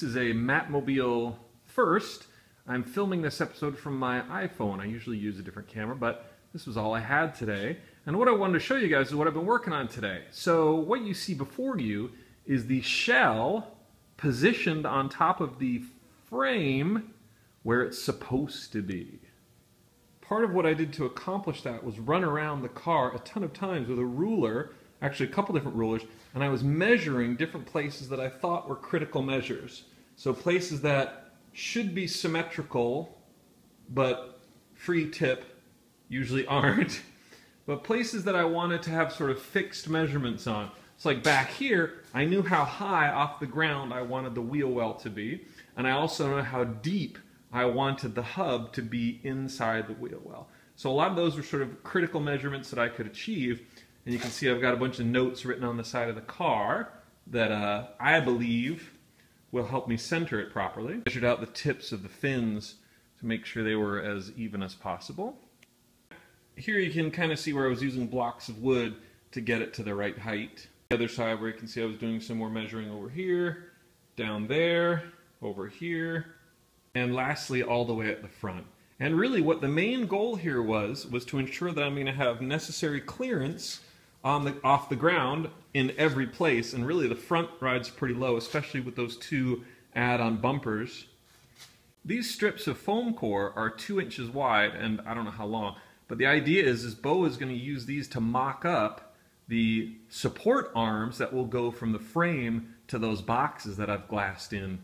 This is a MattMobile first. I'm filming this episode from my iPhone. I usually use a different camera, but this was all I had today. And what I wanted to show you guys is what I've been working on today. So what you see before you is the shell positioned on top of the frame where it's supposed to be. Part of what I did to accomplish that was run around the car a ton of times with a ruler, actually a couple different rulers, and I was measuring different places that I thought were critical measures. So places that should be symmetrical, but free tip usually aren't, but places that I wanted to have sort of fixed measurements on. It's like back here, I knew how high off the ground I wanted the wheel well to be, and I also know how deep I wanted the hub to be inside the wheel well. So a lot of those were sort of critical measurements that I could achieve. And you can see I've got a bunch of notes written on the side of the car that I believe will help me center it properly. Measured out the tips of the fins to make sure they were as even as possible. Here you can kind of see where I was using blocks of wood to get it to the right height. The other side where you can see I was doing some more measuring over here, down there, over here, and lastly all the way at the front. And really what the main goal here was to ensure that I'm going to have necessary clearance off the ground in every place, and really the front ride's pretty low, especially with those two add-on bumpers. These strips of foam core are 2 inches wide, and I don't know how long, but the idea is Bo is going to use these to mock up the support arms that will go from the frame to those boxes that I've glassed in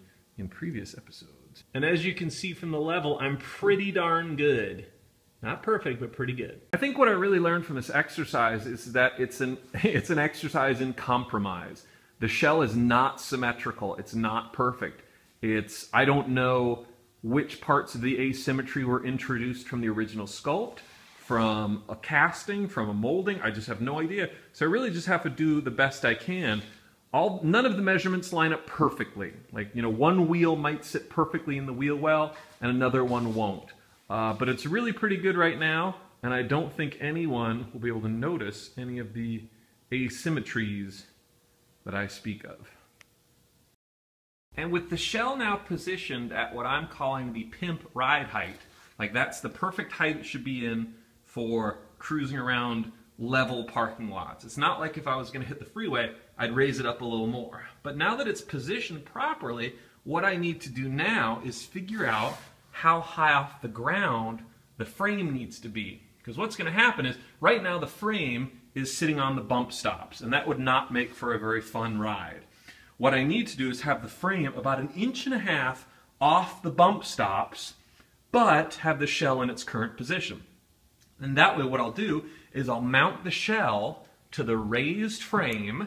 previous episodes. And as you can see from the level, I'm pretty darn good. Not perfect, but pretty good. I think what I really learned from this exercise is that it's an exercise in compromise. The shell is not symmetrical. It's not perfect. I don't know which parts of the asymmetry were introduced from the original sculpt, from a casting, from a molding. I just have no idea. So I really just have to do the best I can. None of the measurements line up perfectly. Like, one wheel might sit perfectly in the wheel well, and another one won't. But it's really pretty good right now, and I don't think anyone will be able to notice any of the asymmetries that I speak of. And with the shell now positioned at what I'm calling the pimp ride height, like that's the perfect height it should be in for cruising around level parking lots. It's not like if I was going to hit the freeway, I'd raise it up a little more. But now that it's positioned properly, what I need to do now is figure out how high off the ground the frame needs to be. Because what's going to happen is, right now the frame is sitting on the bump stops, and that would not make for a very fun ride. What I need to do is have the frame about 1.5 inches off the bump stops, but have the shell in its current position. And that way what I'll do is I'll mount the shell to the raised frame.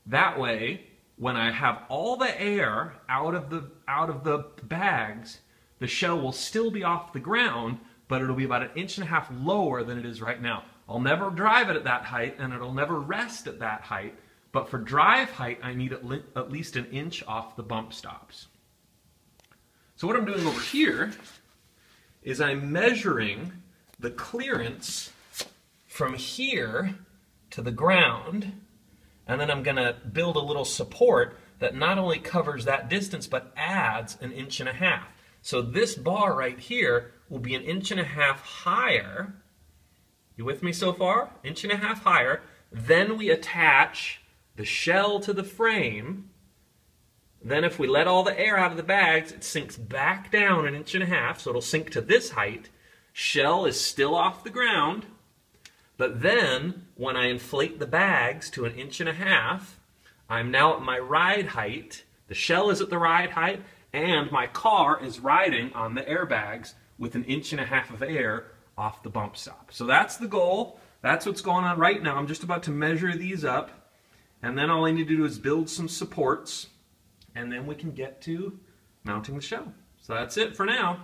That way, when I have all the air out of the bags, the shell will still be off the ground, but it'll be about 1.5 inches lower than it is right now. I'll never drive it at that height, and it'll never rest at that height, but for drive height, I need at least 1 inch off the bump stops. So what I'm doing over here is I'm measuring the clearance from here to the ground, and then I'm going to build a little support that not only covers that distance, but adds 1.5 inches. So this bar right here will be 1.5 inches higher. You with me so far? 1.5 inches higher. Then we attach the shell to the frame. Then if we let all the air out of the bags, it sinks back down 1.5 inches, so it'll sink to this height. Shell is still off the ground. But then, when I inflate the bags to 1.5 inches, I'm now at my ride height. The shell is at the ride height, and my car is riding on the airbags with 1.5 inches of air off the bump stop. So that's the goal. That's what's going on right now. I'm just about to measure these up, and then all I need to do is build some supports, and then we can get to mounting the shell. So that's it for now.